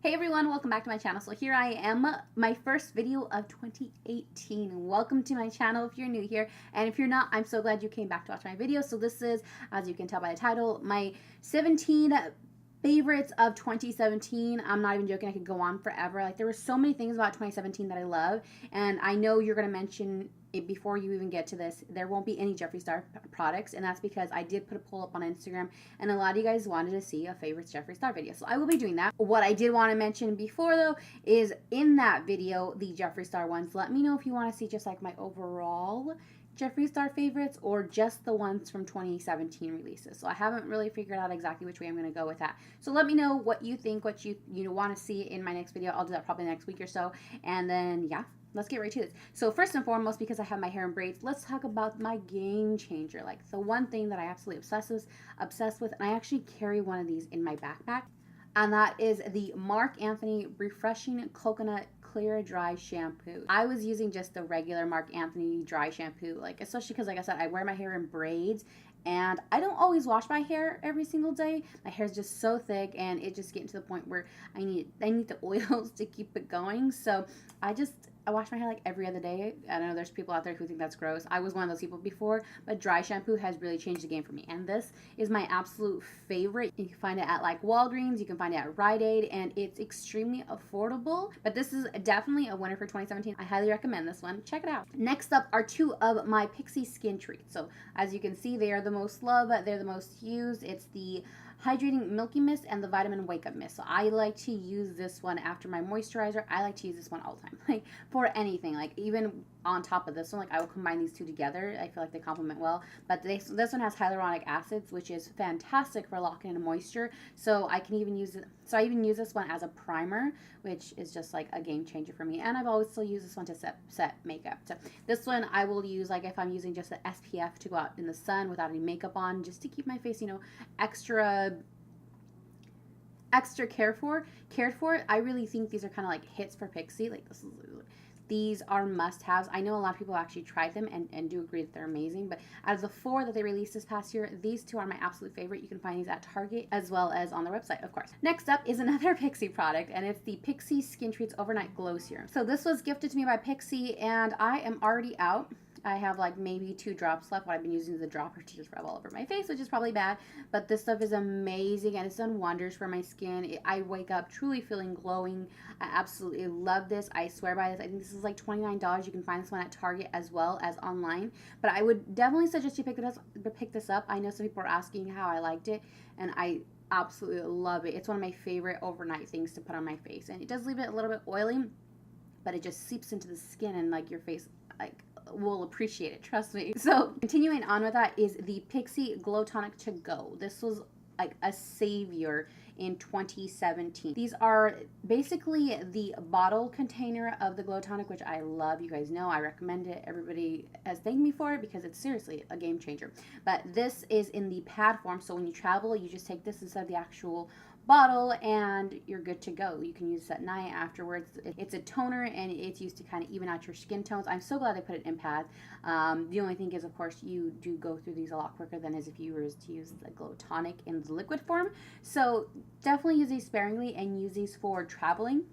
Hey everyone, welcome back to my channel. So here I am, my first video of 2018. Welcome to my channel if you're new here, and if you're not, I'm so glad you came back to watch my video. So this is, as you can tell by the title, my 17 favorites of 2017. I'm not even joking, I could go on forever. Like, there were so many things about 2017 that I love, and I know you're going to mention it before you even get to this. There won't be any Jeffree Star products, and that's because I did put a poll up on Instagram, and a lot of you guys wanted to see a favorites Jeffree Star video, so I will be doing that. What I did want to mention before, though, is in that video, the Jeffree Star ones, let me know if you want to see just like my overall Jeffree Star favorites or just the ones from 2017 releases. So I haven't really figured out exactly which way I'm going to go with that. So let me know what you think, what you want to see in my next video. I'll do that probably next week or so. And then, yeah, let's get right to this. So first and foremost, because I have my hair in braids, let's talk about my game changer. Like, the one thing that I absolutely obsessed with, and I actually carry one of these in my backpack, and that is the Marc Anthony Refreshing Coconut Clear Dry Shampoo. I was using just the regular Marc Anthony dry shampoo, like, especially because, like I said, I wear my hair in braids, and I don't always wash my hair every single day. My hair is just so thick, and it just getting to the point where I need the oils to keep it going. So I wash my hair like every other day. I know there's people out there who think that's gross. I was one of those people before, but dry shampoo has really changed the game for me. And this is my absolute favorite. You can find it at like Walgreens, you can find it at Rite Aid, and it's extremely affordable. But this is definitely a winner for 2017. I highly recommend this one. Check it out. Next up are two of my PIxi Skin treats. So as you can see, they are the most loved, they're the most used. It's the Hydrating Milky Mist and the Vitamin Wake Up Mist. So I like to use this one after my moisturizer. I like to use this one all the time, like for anything, like even on top of this one, like I will combine these two together. I feel like they complement well. But this one has hyaluronic acids, which is fantastic for locking in moisture. So I can even use it. So I even use this one as a primer, which is just like a game changer for me. And I've always still used this one to set makeup. So this one I will use like if I'm using just the SPF to go out in the sun without any makeup on, just to keep my face, you know, extra cared for. I really think these are kind of like hits for PIxi. Like, these are must-haves. I know a lot of people actually tried them and do agree that they're amazing, but out of the 4 that they released this past year, these 2 are my absolute favorite. You can find these at Target as well as on their website, of course. Next up is another PIxi product, and it's the PIxi Skin Treats Overnight Glow Serum. So this was gifted to me by PIxi, and I am already out. I have like maybe 2 drops left. What I've been using is the dropper to just rub all over my face, which is probably bad. But this stuff is amazing, and it's done wonders for my skin. I wake up truly feeling glowing. I absolutely love this. I swear by this. I think this is like $29. You can find this one at Target as well as online. But I would definitely suggest you pick this up. I know some people are asking how I liked it, and I absolutely love it. It's one of my favorite overnight things to put on my face. And it does leave it a little bit oily, but it just seeps into the skin, and like your face, like, will appreciate it, trust me. So continuing on with that is the PIxi Glow Tonic To Go. This was like a savior in 2017. These are basically the bottle container of the Glow Tonic, which I love. You guys know I recommend it. Everybody has thanked me for it because it's seriously a game changer. But this is in the pad form, so when you travel, you just take this instead of the actual bottle and you're good to go. You can use this at night afterwards. It's a toner, and it's used to kind of even out your skin tones. I'm so glad they put it in pads. The only thing is, of course, you do go through these a lot quicker than as if you were to use the Glow Tonic in the liquid form. So definitely use these sparingly and use these for traveling,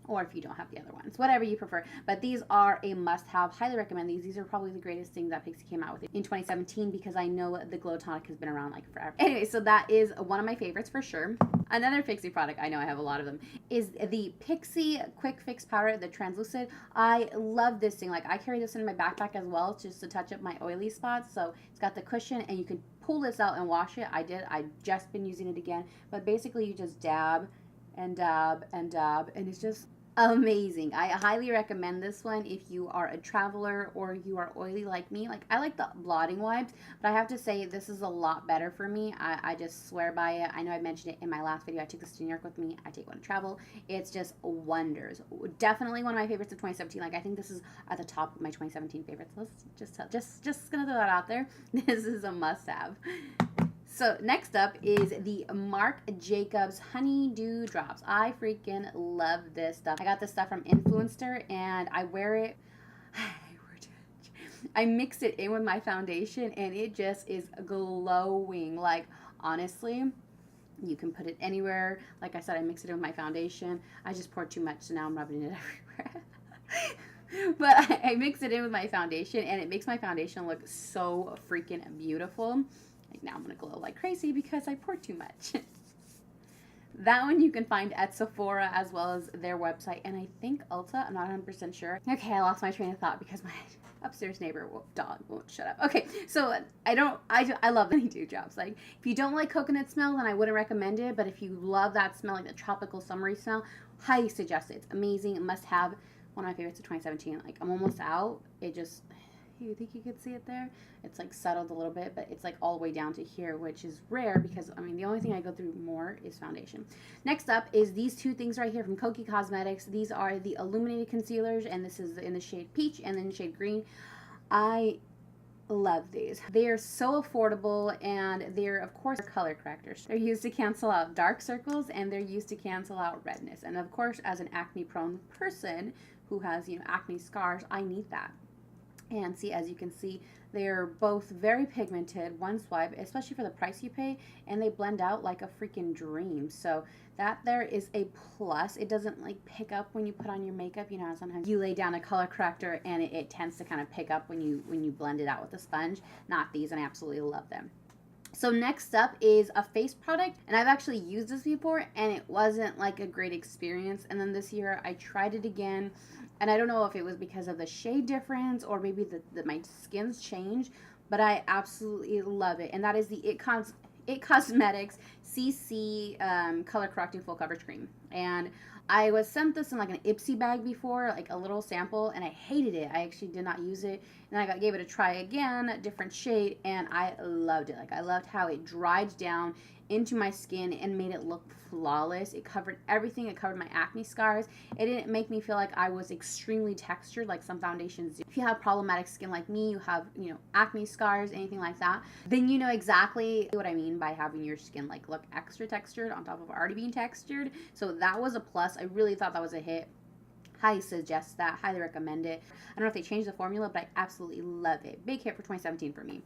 or if you don't have the other ones, whatever you prefer. But these are a must-have. Highly recommend these. These are probably the greatest things that PIxi came out with in 2017, because I know the Glow Tonic has been around like forever. Anyway, so that is one of my favorites for sure. Another PIxi product, I know I have a lot of them, is the PIxi Quick Fix Powder, the translucent. I love this thing. Like, I carry this in my backpack as well, just to touch up my oily spots. So it's got the cushion, and you can pull this out and wash it. I've just been using it again. But basically, you just dab and dab and dab, and it's just amazing. I highly recommend this one if you are a traveler or you are oily like me. Like, I like the blotting wipes, but I have to say this is a lot better for me. I just swear by it. I know I mentioned it in my last video. I took this to New York with me. I take one to travel. It's just wonders. Definitely one of my favorites of 2017. Like, I think this is at the top of my 2017 favorites list. Just gonna throw that out there. This is a must-have. So next up is the Marc Jacobs Honey Dew Drops. I freaking love this stuff. I got this stuff from Influencer, and I wear it. I mix it in with my foundation, and it just is glowing. Like, honestly, You can put it anywhere. Like I said, I mix it in with my foundation. I just poured too much, so now I'm rubbing it everywhere. But I mix it in with my foundation, and it makes my foundation look so freaking beautiful. Like, now I'm going to glow like crazy because I poured too much. That one you can find at Sephora as well as their website, and I think Ulta. I'm not 100% sure. Okay, I lost my train of thought because my upstairs neighbor dog won't shut up. Okay, so I love the dew drops. Like, if you don't like coconut smell, then I wouldn't recommend it, but if you love that smell, like the tropical summery smell, highly suggest it. It's amazing. It must have. One of my favorites of 2017. Like, I'm almost out. It just, you think you could see it there? It's like settled a little bit, but it's like all the way down to here, which is rare because, I mean, the only thing I go through more is foundation. Next up is these two things right here from Kokie Cosmetics. These are the illuminated concealers, and this is in the shade peach and then shade green. I love these. They are so affordable, and they're, of course, color correctors. They're used to cancel out dark circles, and they're used to cancel out redness. And of course, as an acne prone person who has, you know, acne scars, I need that. And see, as you can see, they're both very pigmented, one swipe, especially for the price you pay, and they blend out like a freaking dream. So that there is a plus. It doesn't like pick up when you put on your makeup. You know, sometimes you lay down a color corrector and it tends to kind of pick up when you blend it out with a sponge. Not these, and I absolutely love them. So next up is a face product, and I've actually used this before, and it wasn't like a great experience. And then this year I tried it again, and I don't know if it was because of the shade difference or maybe my skin's changed, but I absolutely love it. And that is the It Cosmetics CC Color Correcting Full Coverage Cream. And I was sent this in like an PIxi bag before, like a little sample, and I hated it. I actually did not use it. And I gave it a try again, a different shade, and I loved it. Like, I loved how it dried down into my skin and made it look flawless. It covered everything. It covered my acne scars. It didn't make me feel like I was extremely textured like some foundations do. If you have problematic skin like me, you have, you know, acne scars, anything like that, then you know exactly what I mean by having your skin like look extra textured on top of already being textured. So that was a plus. I really thought that was a hit. Highly suggest that. Highly recommend it. I don't know if they changed the formula, but I absolutely love it. Big hit for 2017 for me.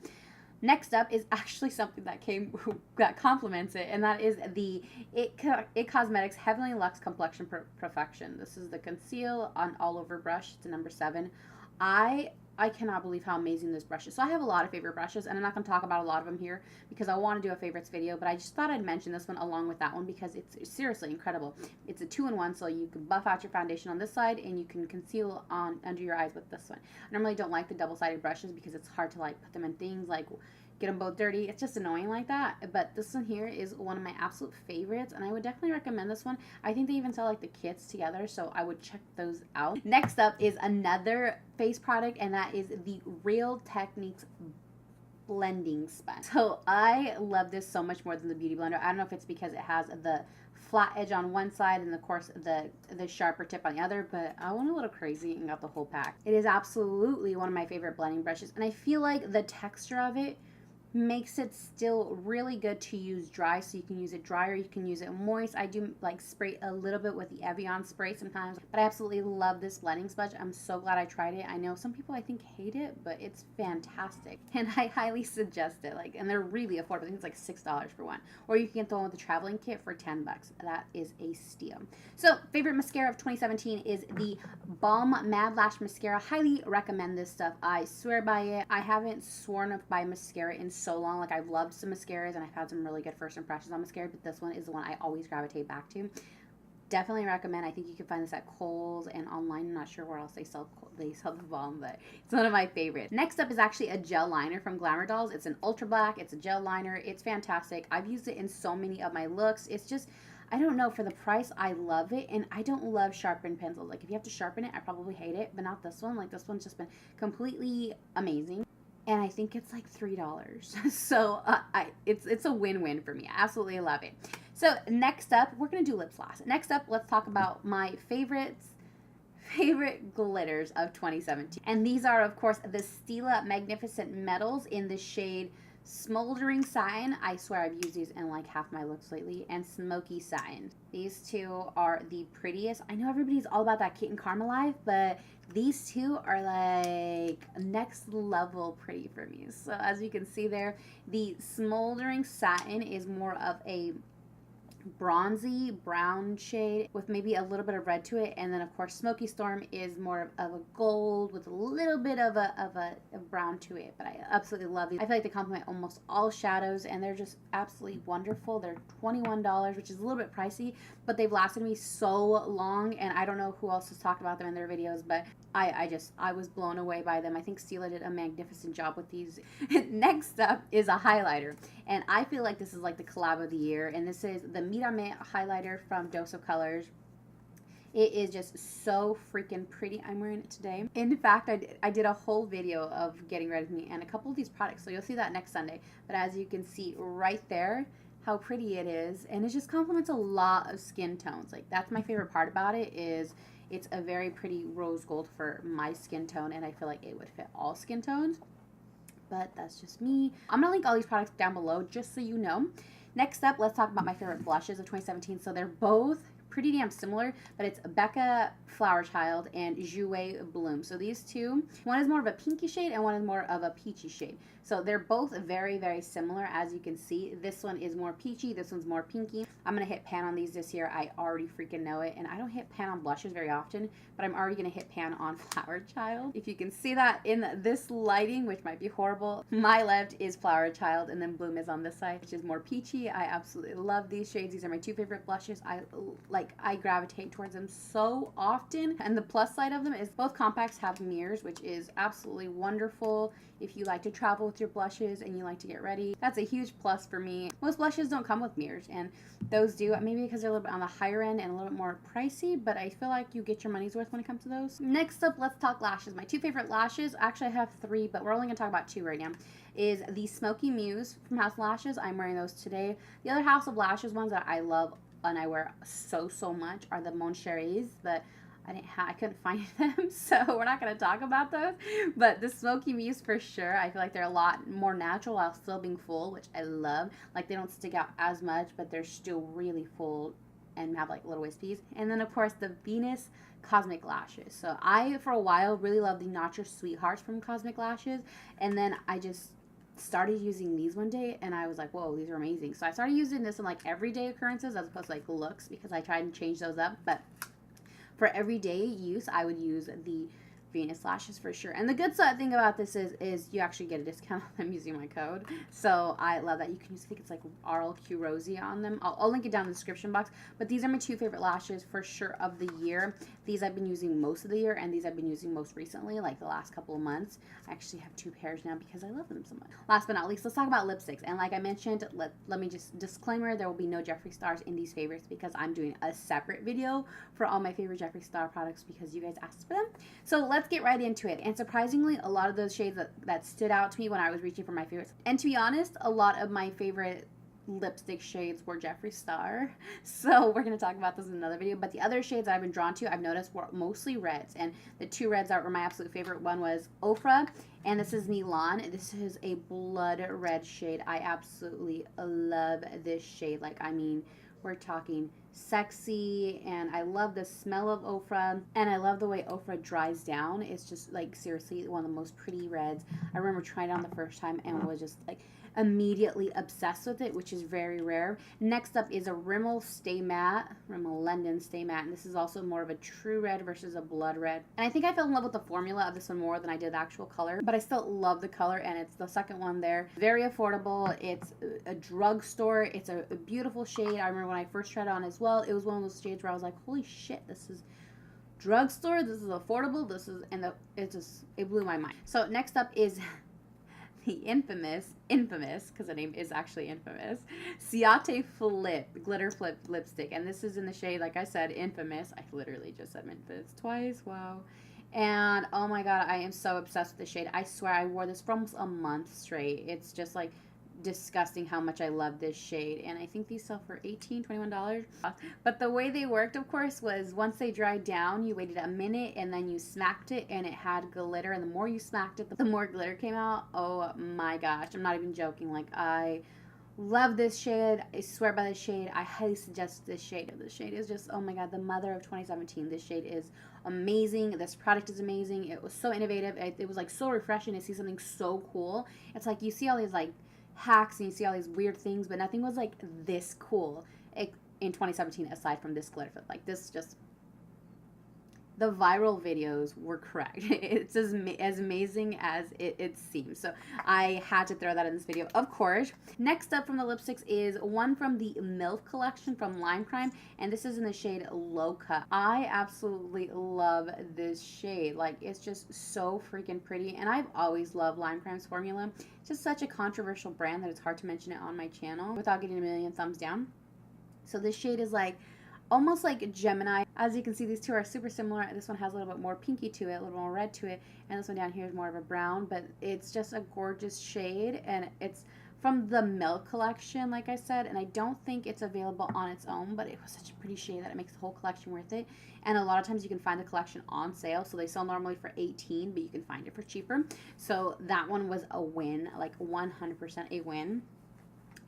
Next up is actually something that complements it, and that is the It Cosmetics Heavenly Luxe Complexion Perfection. This is the Conceal on All Over brush. It's a number 7. I cannot believe how amazing this brush is. So I have a lot of favorite brushes, and I'm not going to talk about a lot of them here because I want to do a favorites video, but I just thought I'd mention this one along with that one because it's seriously incredible. It's a 2-in-1, so you can buff out your foundation on this side and you can conceal under your eyes with this one. I normally don't like the double-sided brushes because it's hard to like put them in things like get them both dirty. It's just annoying like that. But this one here is one of my absolute favorites, and I would definitely recommend this one. I think they even sell like the kits together, so I would check those out. Next up is another face product, and that is the Real Techniques blending sponge. So I love this so much more than the Beauty Blender. I don't know if it's because it has the flat edge on one side and of course the sharper tip on the other, but I went a little crazy and got the whole pack. It is absolutely one of my favorite blending brushes, and I feel like the texture of it makes it still really good to use dry. So you can use it dry or you can use it moist. I do like spray a little bit with the Evian spray sometimes, but I absolutely love this blending sponge. I'm so glad I tried it. I know some people I think hate it, but it's fantastic and I highly suggest it. Like, and they're really affordable. I think it's like $6 for one, or you can get the one with the traveling kit for $10. That is a steal. So favorite mascara of 2017 is the Balm Mad Lash Mascara. Highly recommend this stuff. I swear by it. I haven't sworn by mascara in so long. Like, I've loved some mascaras and I've had some really good first impressions on mascara, but this one is the one I always gravitate back to. Definitely recommend. I think you can find this at Kohl's and online. I'm not sure where else they sell the Balm, but it's one of my favorites. Next up is actually a gel liner from Glamour Dolls. It's an ultra black. It's a gel liner. It's fantastic. I've used it in so many of my looks. It's just, I don't know, for the price, I love it, and I don't love sharpened pencils. Like, if you have to sharpen it, I probably hate it, but not this one. Like, this one's just been completely amazing. And I think it's like $3. So it's a win-win for me. I absolutely love it. So next up, we're going to do lips last. Next up, let's talk about my favorite glitters of 2017. And these are, of course, the Stila Magnificent Metals in the shade Smoldering Satin. I swear I've used these in like half my looks lately. And Smoky Satin. These two are the prettiest. I know everybody's all about that Kitten Karma life, but these two are like next level pretty for me. So as you can see there, the Smoldering Satin is more of a bronzy brown shade with maybe a little bit of red to it, and then of course Smoky Storm is more of a gold with a little bit of a brown to it. But I absolutely love these. I feel like they complement almost all shadows, and they're just absolutely wonderful. They're $21, which is a little bit pricey, but they've lasted me so long, and I don't know who else has talked about them in their videos, but I was blown away by them. I think Stila did a magnificent job with these. Next up is a highlighter, and I feel like this is like the collab of the year, and this is the Mira Me highlighter from Dose of Colors. It is just so freaking pretty. I'm wearing it today. In fact, I did a whole video of getting ready with me and a couple of these products, so you'll see that next Sunday. But as you can see right there, how pretty it is, and it just complements a lot of skin tones. Like, that's my favorite part about it, is it's a very pretty rose gold for my skin tone, and I feel like it would fit all skin tones. But that's just me. I'm gonna link all these products down below just so you know. Next up, let's talk about my favorite blushes of 2017. So they're both pretty damn similar, but it's Becca Flower Child and Jouer Bloom. So these two, one is more of a pinky shade and one is more of a peachy shade. So they're both very, very similar, as you can see. This one is more peachy, this one's more pinky. I'm going to hit pan on these this year. I already freaking know it. And I don't hit pan on blushes very often, but I'm already going to hit pan on Flower Child. If you can see that in this lighting, which might be horrible, my left is Flower Child and then Bloom is on this side, which is more peachy. I absolutely love these shades. These are my two favorite blushes. I gravitate towards them so often. And the plus side of them is both compacts have mirrors, which is absolutely wonderful. If you like to travel with your blushes and you like to get ready, that's a huge plus for me. Most blushes don't come with mirrors, and those do, maybe because they're a little bit on the higher end and a little bit more pricey, but I feel like you get your money's worth when it comes to those. Next up, let's talk lashes. My two favorite lashes, actually I have three, but we're only gonna talk about two right now, is the Smokey Muse from House of Lashes. I'm wearing those today. The other House of Lashes ones that I love and I wear so much are the Mon Cheries, but I couldn't find them, so we're not going to talk about those. But the Smoky Muse for sure, I feel like they're a lot more natural while still being full, which I love. Like, they don't stick out as much, but they're still really full and have like little wispies. And then of course the Venus Cosmic Lashes. So I, for a while, really loved the Not Your Sweethearts from Cosmic Lashes, and then I just started using these one day and I was like, whoa, these are amazing. So I started using this in like everyday occurrences as opposed to like looks, because I tried to change those up. But for everyday use, I would use the Venus lashes for sure. And the good thing about this is you actually get a discount on them using my code. So I love that. You can use, I think it's like RLQ.Rosie on them. I'll link it down in the description box. But these are my two favorite lashes for sure of the year. These I've been using most of the year, and these I've been using most recently, like the last couple of months. I actually have two pairs now because I love them so much. Last but not least, let's talk about lipsticks. And like I mentioned, let me just disclaimer, there will be no Jeffree Stars in these favorites because I'm doing a separate video for all my favorite Jeffree Star products because you guys asked for them. So let's get right into it. And surprisingly, a lot of those shades that stood out to me when I was reaching for my favorites. And to be honest, a lot of my favorite lipstick shades were Jeffree Star. So we're going to talk about this in another video. But the other shades that I've been drawn to, I've noticed were mostly reds. And the two reds that were my absolute favorite, one was Ofra, and this is Neon. This is a blood red shade. I absolutely love this shade. Like, I mean, we're talking sexy, and I love the smell of Ofra, and I love the way Ofra dries down. It's just like seriously one of the most pretty reds. I remember trying it on the first time and was just like immediately obsessed with it, which is very rare. Next up is a Rimmel Stay Matte, Rimmel London Stay Matte, and this is also more of a true red versus a blood red. And I think I fell in love with the formula of this one more than I did the actual color, but I still love the color, and it's the second one there. Very affordable. It's a drugstore. It's a beautiful shade. I remember when I first tried it on as well, it was one of those shades where I was like, holy shit, this is drugstore, this is affordable, this is, and it blew my mind. So next up is the infamous, because the name is actually infamous, Ciate Flip, Glitter Flip Lipstick. And this is in the shade, like I said, Infamous. I literally just said Infamous twice, wow. And oh my god, I am so obsessed with the shade. I swear I wore this for almost a month straight. It's just like disgusting how much I love this shade, and I think these sell for $21. But the way they worked, of course, was once they dried down, you waited a minute and then you smacked it and it had glitter, and the more you smacked it, the more glitter came out. Oh my gosh, I'm not even joking. Like, I love this shade. I swear by this shade. I highly suggest this shade. This shade is just, oh my god, the mother of 2017. This shade is amazing. This product is amazing. It was so innovative. It was like so refreshing to see something so cool. It's like you see all these like hacks and you see all these weird things, but nothing was like this cool. in 2017 aside from this glitter flip. Like, this just, the viral videos were correct. It's as amazing as it seems. So I had to throw that in this video, of course. Next up from the lipsticks is one from the MILF collection from Lime Crime, and this is in the shade Low Cut. I absolutely love this shade. Like, it's just so freaking pretty, and I've always loved Lime Crime's formula. It's just such a controversial brand that it's hard to mention it on my channel without getting a million thumbs down. So this shade is like almost like Gemini. As you can see, these two are super similar. This one has a little bit more pinky to it, a little more red to it, and this one down here is more of a brown, but it's just a gorgeous shade, and it's from the Milk collection, like I said, and I don't think it's available on its own, but it was such a pretty shade that it makes the whole collection worth it. And a lot of times you can find the collection on sale, so they sell normally for $18, but you can find it for cheaper. So that one was a win, like 100% a win.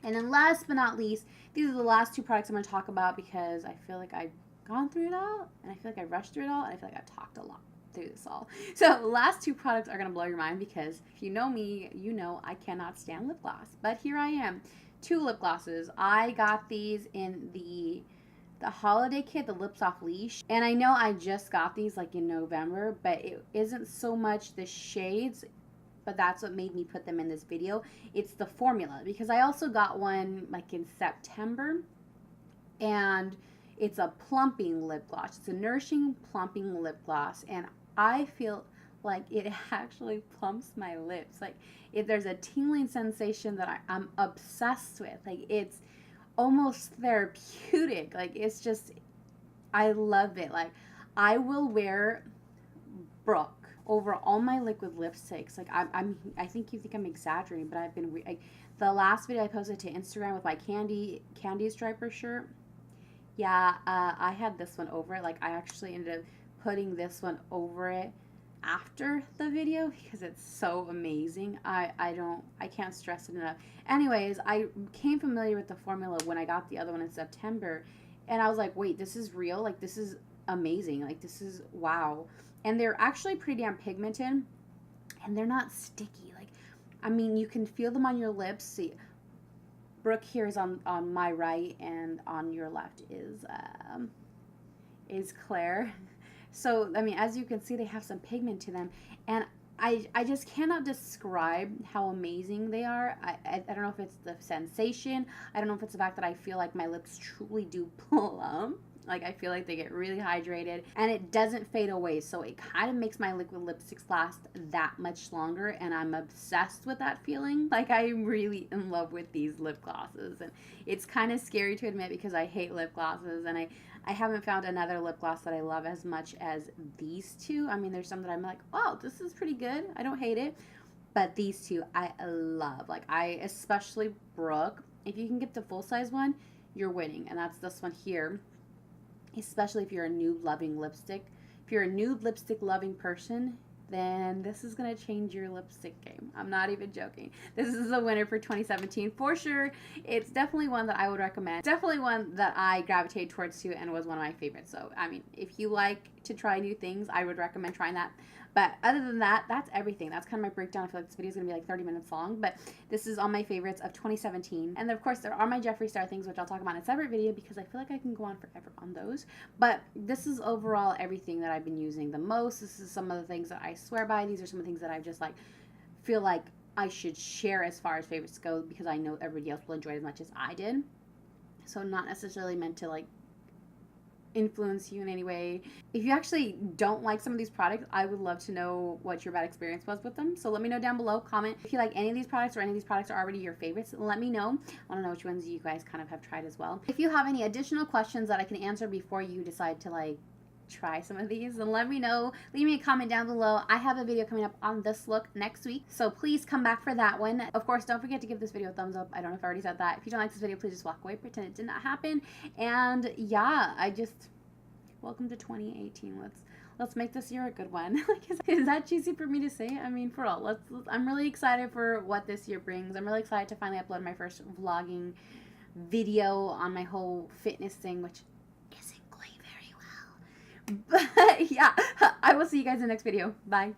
And then last but not least, these are the last two products I'm going to talk about because I feel like I've gone through it all, and I feel like I rushed through it all, and I feel like I've talked a lot through this all. So the last two products are going to blow your mind because if you know me, you know I cannot stand lip gloss. But here I am, two lip glosses. I got these in the holiday kit, the Lips Off Leash. And I know I just got these like in November, but it isn't so much the shades, but that's what made me put them in this video. It's the formula, because I also got one like in September, and it's a plumping lip gloss. It's a nourishing plumping lip gloss, and I feel like it actually plumps my lips. Like, if there's a tingling sensation that I'm obsessed with. Like, it's almost therapeutic. Like, it's just, I love it. Like, I will wear Brooke over all my liquid lipsticks. Like, I think you think I'm exaggerating, but I've been like, the last video I posted to Instagram with my candy striper shirt. Yeah, I had this one over it. Like, I actually ended up putting this one over it after the video because it's so amazing. I can't stress it enough. Anyways, I became familiar with the formula when I got the other one in September, and I was like, wait, this is real? Like, this is amazing. Like, this is wow. And they're actually pretty damn pigmented, and they're not sticky. Like, I mean, you can feel them on your lips. See, Brooke here is on my right, and on your left is Claire. So, I mean, as you can see, they have some pigment to them, and I just cannot describe how amazing they are. I don't know if it's the sensation. I don't know if it's the fact that I feel like my lips truly do plump. Like, I feel like they get really hydrated, and it doesn't fade away, so it kind of makes my liquid lipsticks last that much longer, and I'm obsessed with that feeling. Like, I'm really in love with these lip glosses, and it's kind of scary to admit because I hate lip glosses, and I haven't found another lip gloss that I love as much as these two. I mean, there's some that I'm like, oh, this is pretty good. I don't hate it, but these two I love. Like, especially Brooke. If you can get the full-size one, you're winning, and that's this one here. Especially if you're a nude loving lipstick. If you're a nude lipstick loving person, then this is going to change your lipstick game. I'm not even joking. This is a winner for 2017 for sure. It's definitely one that I would recommend. Definitely one that I gravitated towards too and was one of my favorites. So, I mean, if you like to try new things, I would recommend trying that. But other than that, that's everything. That's kind of my breakdown. I feel like this video is going to be like 30 minutes long, but this is all my favorites of 2017. And then, of course, there are my Jeffree Star things, which I'll talk about in a separate video because I feel like I can go on forever on those. But this is overall everything that I've been using the most. This is some of the things that I swear by. These are some of the things that I just like feel like I should share as far as favorites go because I know everybody else will enjoy it as much as I did. So not necessarily meant to like influence you in any way. If you actually don't like some of these products, I would love to know what your bad experience was with them. So let me know down below. Comment if you like any of these products or any of these products are already your favorites. Let me know. I want to know which ones you guys kind of have tried as well. If you have any additional questions that I can answer before you decide to like try some of these, then let me know. Leave me a comment down below. I have a video coming up on this look next week, so please come back for that one. Of course, don't forget to give this video a thumbs up. I don't know if I already said that. If you don't like this video, please just walk away, pretend it did not happen. And yeah, welcome to 2018. Let's make this year a good one. Like, is that cheesy for me to say? I mean, for all, I'm really excited for what this year brings. I'm really excited to finally upload my first vlogging video on my whole fitness thing, which isn't going very well. But yeah, I will see you guys in the next video. Bye.